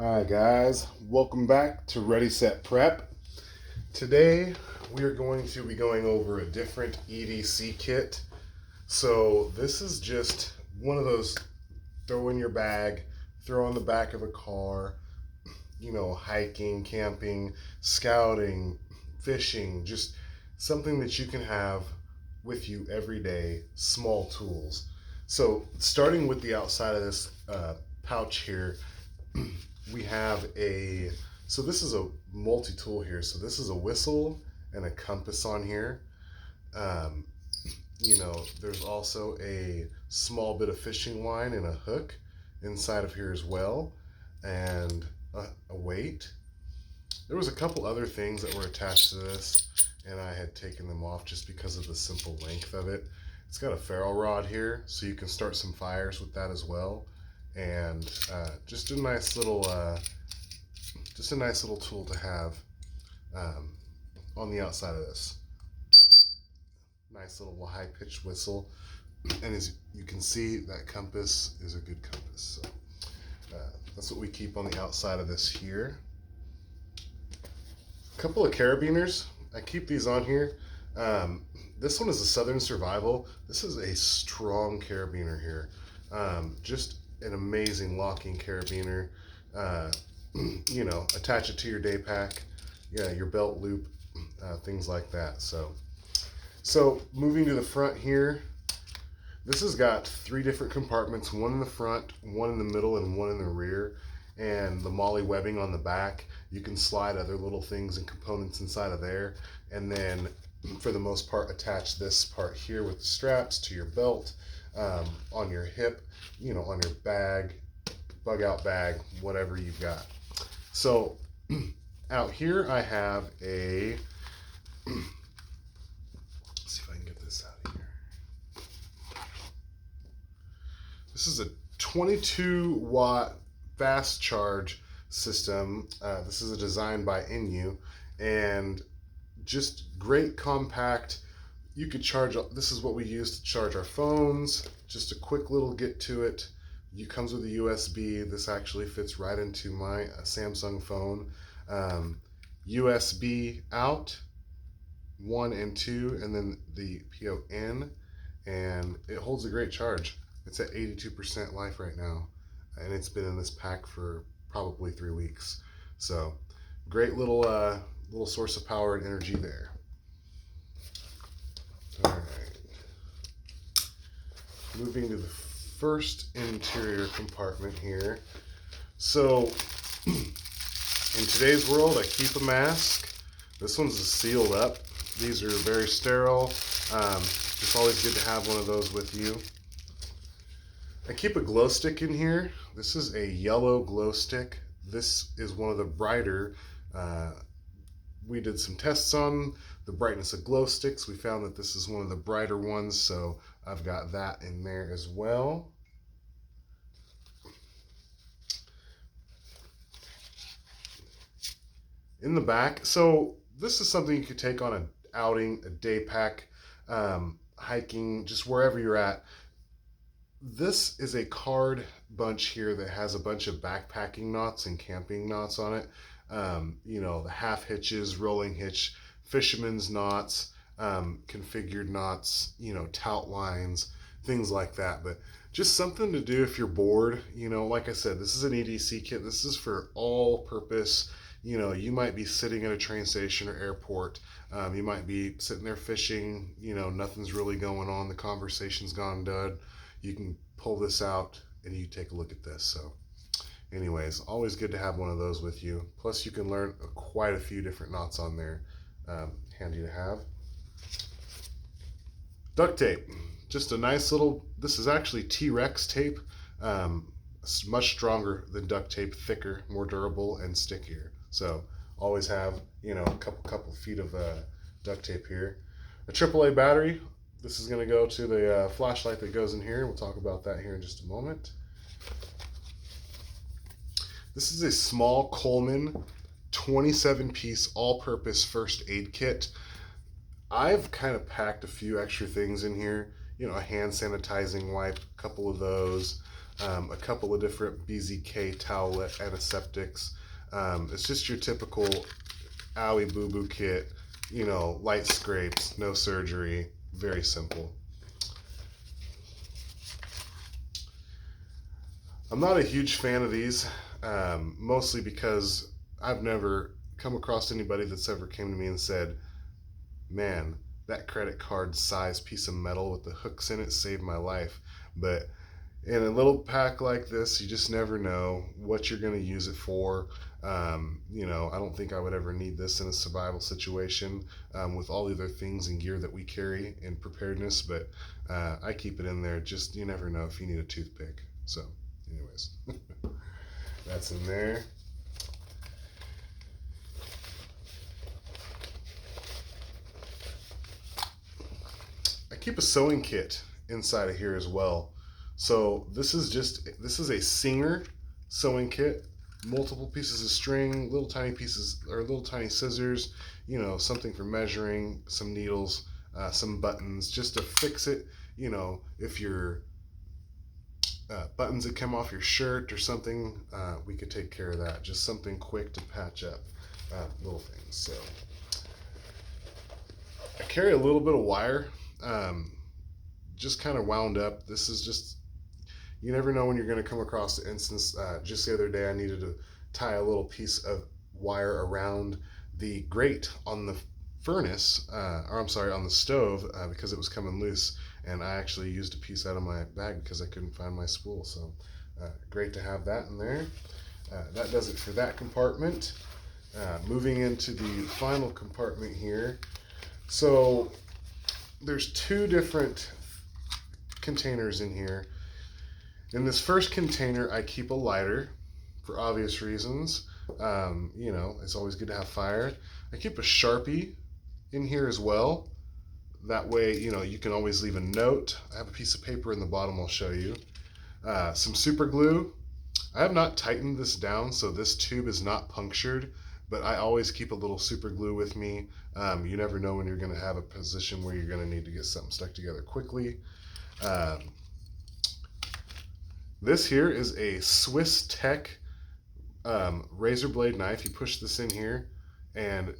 Alright guys, welcome back to Ready Set Prep. Today we are going to be going over a different EDC kit. So this is just one of those throw in your bag, throw on the back of a car, hiking, camping, scouting, fishing, just something that you can have with you every day, small tools. So starting with the outside of this pouch here, we have so this is a multi-tool here. So this is a whistle and a compass on here. There's also a small bit of fishing line and a hook inside of here as well, and a weight. There was a couple other things that were attached to this, and I had taken them off just because of the simple length of it. It's got a ferro rod here, so you can start some fires with that as well. And just a nice little tool to have on the outside of this. Nice little high-pitched whistle, and as you can see, that compass is a good compass. So that's what we keep on the outside of this here. A couple of carabiners. I keep these on here. This one is a Southern Survival. This is a strong carabiner here. Just an amazing locking carabiner. Attach it to your day pack, your belt loop, things like that. So moving to the front here, this has got 3 different compartments, one in the front, one in the middle, and one in the rear. And the MOLLE webbing on the back, you can slide other little things and components inside of there. And then for the most part, attach this part here with the straps to your belt, on your hip, on your bag, bug out bag, whatever you've got. So out here I have let's see if I can get this out of here. This is a 22-watt fast charge system. This is a design by Inu, and just great compact. You could charge, this is what we use to charge our phones. Just a quick little get to it. It comes with a USB. This actually fits right into my Samsung phone. USB out, 1 and 2, and then the PO in, and it holds a great charge. It's at 82% life right now, and it's been in this pack for probably 3 weeks. So great little source of power and energy there. All right. Moving to the first interior compartment here. So in today's world, I keep a mask. This one's sealed up. These are very sterile. It's always good to have one of those with you. I keep a glow stick in here. This is a yellow glow stick. This is one of the brighter. We did some tests on the brightness of glow sticks. We found that this is one of the brighter ones, so I've got that in there as well. In the back, so this is something you could take on an outing, a day pack, hiking, just wherever you're at. This is a card bunch here that has a bunch of backpacking knots and camping knots on it. The half hitches, rolling hitch, fisherman's knots, configured knots, tout lines, things like that. But just something to do if you're bored. Like I said, this is an EDC kit. This is for all purpose. You might be sitting at a train station or airport. You might be sitting there fishing. Nothing's really going on. The conversation's gone dead. You can pull this out and you take a look at this. So anyways, always good to have one of those with you. Plus you can learn quite a few different knots on there. Handy to have. Duct tape. Just a nice little, this is actually T-Rex tape. It's much stronger than duct tape, thicker, more durable, and stickier. So always have, a couple feet of duct tape here. A AAA battery. This is going to go to the flashlight that goes in here. We'll talk about that here in just a moment. This is a small Coleman 27-piece all-purpose first aid kit. I've kind of packed a few extra things in here. A hand sanitizing wipe, a couple of those, a couple of different BZK towelette antiseptics. It's just your typical owie boo boo kit, you know, light scrapes, no surgery, very simple. I'm not a huge fan of these, mostly because I've never come across anybody that's ever came to me and said, man, that credit card size piece of metal with the hooks in it saved my life. But in a little pack like this, you just never know what you're going to use it for. You know, I don't think I would ever need this in a survival situation with all the other things and gear that we carry in preparedness, but I keep it in there. Just, you never know if you need a toothpick. So anyways, that's in there. I keep a sewing kit inside of here as well. So this is a Singer sewing kit, multiple pieces of string, little tiny pieces or little tiny scissors, you know, something for measuring, some needles, some buttons, just to fix it. You know, if you're buttons that come off your shirt or something, we could take care of that. Just something quick to patch up little things. So I carry a little bit of wire, just kind of wound up. This is just, you never know when you're going to come across the instance. Just the other day I needed to tie a little piece of wire around the grate on the furnace, or I'm sorry, on the stove, because it was coming loose, and I actually used a piece out of my bag because I couldn't find my spool. So great to have that in there. That does it for that compartment. Moving into the final compartment here. So there's two different containers in here. In this first container, I keep a lighter for obvious reasons. You know, it's always good to have fire. I keep a Sharpie in here as well. That way, you know, you can always leave a note. I have a piece of paper in the bottom I'll show you. Some super glue. I have not tightened this down, so this tube is not punctured, but I always keep a little super glue with me. You never know when you're going to have a position where you're going to need to get something stuck together quickly. This here is a Swiss Tech razor blade knife. You push this in here, and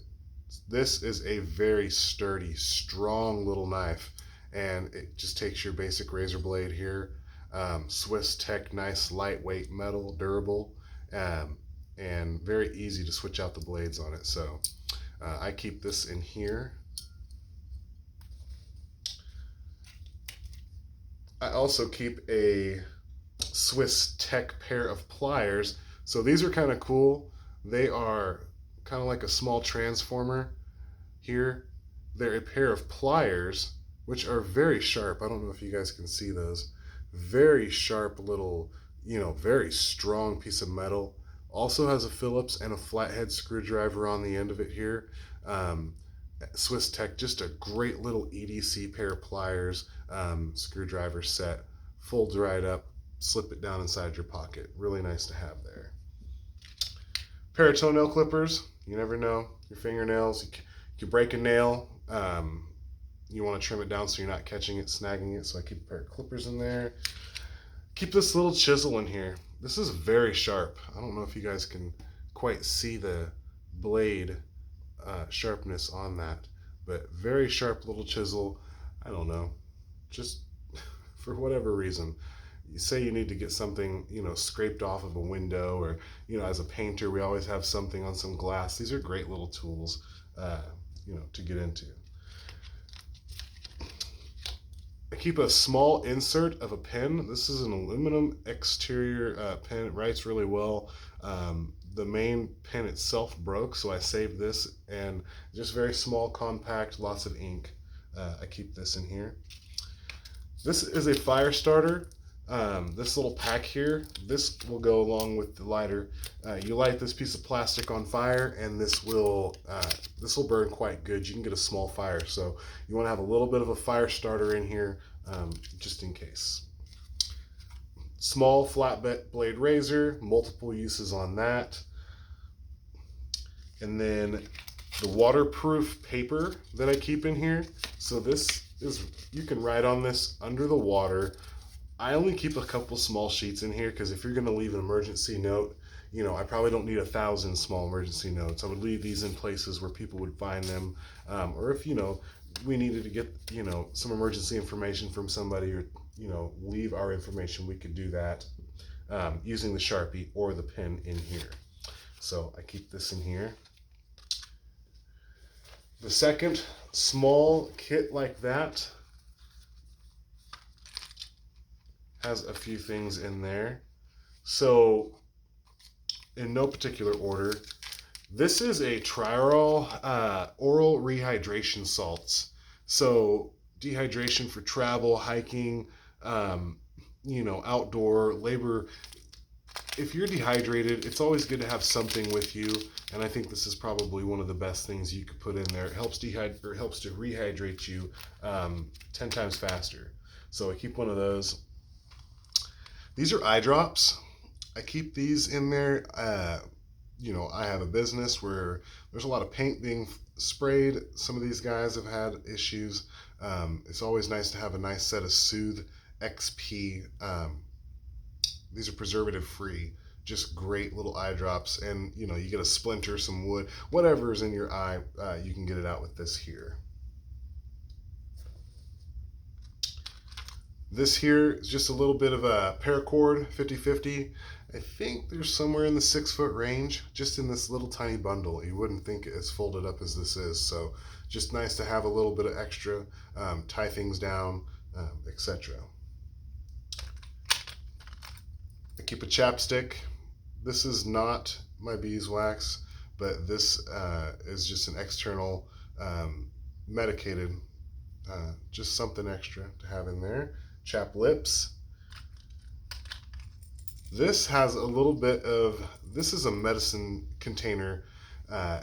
this is a very sturdy, strong little knife, and it just takes your basic razor blade here. Swiss Tech, nice lightweight metal, durable, and very easy to switch out the blades on it. So I keep this in here. I also keep a Swiss Tech pair of pliers. So these are kind of cool. They are kind of like a small transformer here. They're a pair of pliers, which are very sharp. I don't know if you guys can see those. Very sharp little, you know, very strong piece of metal. Also has a Phillips and a flathead screwdriver on the end of it here. Swiss Tech, just a great little EDC pair of pliers, screwdriver set, folds right up, slip it down inside your pocket. Really nice to have there. Pair of toenail clippers. You never know. Your fingernails, you break a nail, you want to trim it down so you're not catching it, snagging it. So I keep a pair of clippers in there. Keep this little chisel in here. This is very sharp. I don't know if you guys can quite see the blade sharpness on that, but very sharp little chisel. I don't know, just for whatever reason. You say you need to get something, you know, scraped off of a window, or, you know, as a painter, we always have something on some glass. These are great little tools, you know, to get into. I keep a small insert of a pen. This is an aluminum exterior pen. It writes really well. The main pen itself broke, so I saved this, and just very small, compact, lots of ink. I keep this in here. This is a fire starter. This little pack here, this will go along with the lighter. You light this piece of plastic on fire, and this will burn quite good. You can get a small fire, so you want to have a little bit of a fire starter in here, just in case. Small flat blade razor, multiple uses on that. And then the waterproof paper that I keep in here. So this is, you can write on this under the water. I only keep a couple small sheets in here because if you're going to leave an emergency note, I probably don't need 1,000 small emergency notes. I would leave these in places where people would find them, or if we needed to get some emergency information from somebody, or leave our information, we could do that using the Sharpie or the pen in here. So I keep this in here. The second small kit like that has a few things in there. So in no particular order, this is a Triarol oral rehydration salts. So dehydration for travel, hiking, outdoor labor. If you're dehydrated, it's always good to have something with you, and I think this is probably one of the best things you could put in there. It helps to rehydrate you 10 times faster. So I keep one of those. These are eye drops. I keep these in there. I have a business where there's a lot of paint being sprayed. Some of these guys have had issues. It's always nice to have a nice set of Soothe XP. These are preservative free, just great little eye drops. And you get a splinter, some wood, whatever's in your eye, you can get it out with this here. This here is just a little bit of a paracord 50/50. I think there's somewhere in the 6-foot range, just in this little tiny bundle. You wouldn't think it as folded up as this is, so just nice to have a little bit of extra, tie things down, etc. I keep a chapstick. This is not my beeswax, but this is just an external medicated, just something extra to have in there. Chap lips. This has a little bit of, this is a medicine container.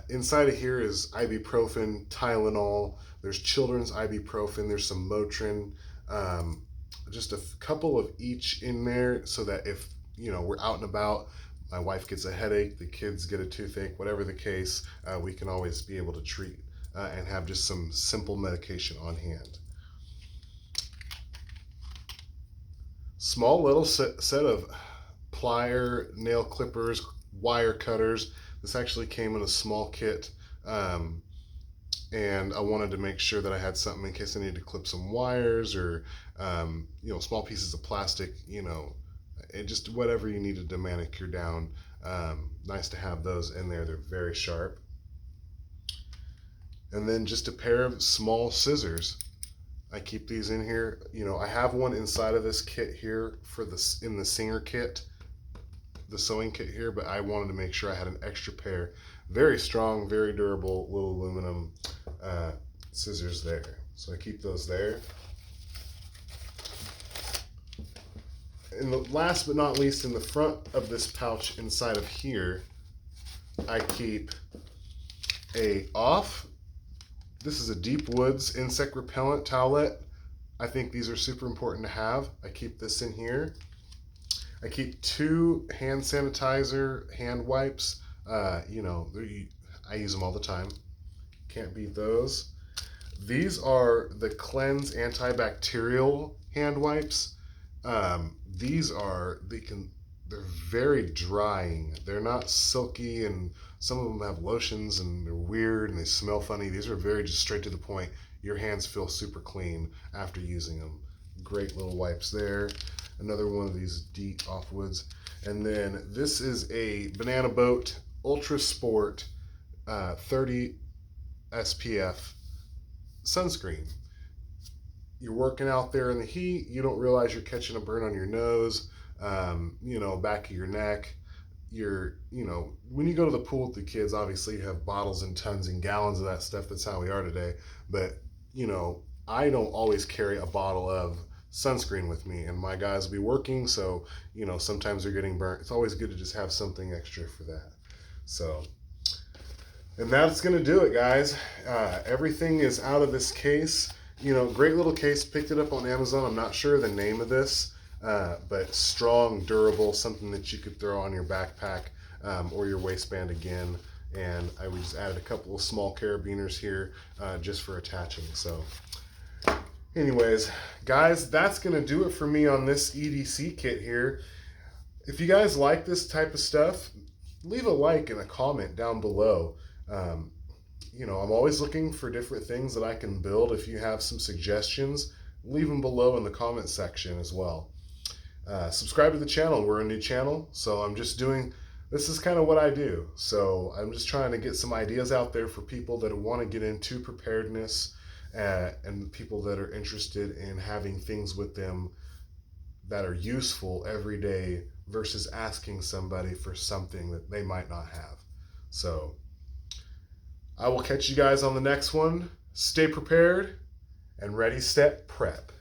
Inside of here is ibuprofen, Tylenol. There's children's ibuprofen. There's some Motrin. Just a couple of each in there so that if, we're out and about, my wife gets a headache, the kids get a toothache, whatever the case, we can always be able to treat and have just some simple medication on hand. Small little set of plier, nail clippers, wire cutters. This actually came in a small kit, and I wanted to make sure that I had something in case I needed to clip some wires or small pieces of plastic, and just whatever you needed to manicure down. Nice to have those in there. They're very sharp. And then just a pair of small scissors. I keep these in here. I have one inside of this kit here in the Singer kit, the sewing kit here, but I wanted to make sure I had an extra pair. Very strong, very durable little aluminum scissors there. So I keep those there. And last but not least, in the front of this pouch inside of here, I keep this is a Deep Woods insect repellent towelette. I think these are super important to have. I keep this in here. I keep 2 hand sanitizer hand wipes. I use them all the time. Can't beat those. These are the Cleanse antibacterial hand wipes. They're very drying. They're not silky, and some of them have lotions and they're weird and they smell funny. These are very just straight to the point. Your hands feel super clean after using them. Great little wipes there. Another one of these deep Offwoods. And then this is a Banana Boat Ultra Sport 30 SPF sunscreen. You're working out there in the heat, you don't realize you're catching a burn on your nose, back of your neck. When you go to the pool with the kids, obviously you have bottles and tons and gallons of that stuff. That's how we are today. But, I don't always carry a bottle of sunscreen with me, and my guys will be working, so, sometimes they're getting burnt. It's always good to just have something extra for that. So, and that's going to do it, guys. Everything is out of this case. Great little case. Picked it up on Amazon. I'm not sure the name of this, but strong, durable, something that you could throw on your backpack or your waistband again. And I just added a couple of small carabiners here just for attaching. So Anyways, guys, that's going to do it for me on this EDC kit here. If you guys like this type of stuff, leave a like and a comment down below. I'm always looking for different things that I can build. If you have some suggestions, leave them below in the comment section as well. Subscribe to the channel. We're a new channel, so this is kind of what I do. So I'm just trying to get some ideas out there for people that want to get into preparedness, and people that are interested in having things with them that are useful every day versus asking somebody for something that they might not have. So I will catch you guys on the next one. Stay prepared and ready, set, prep.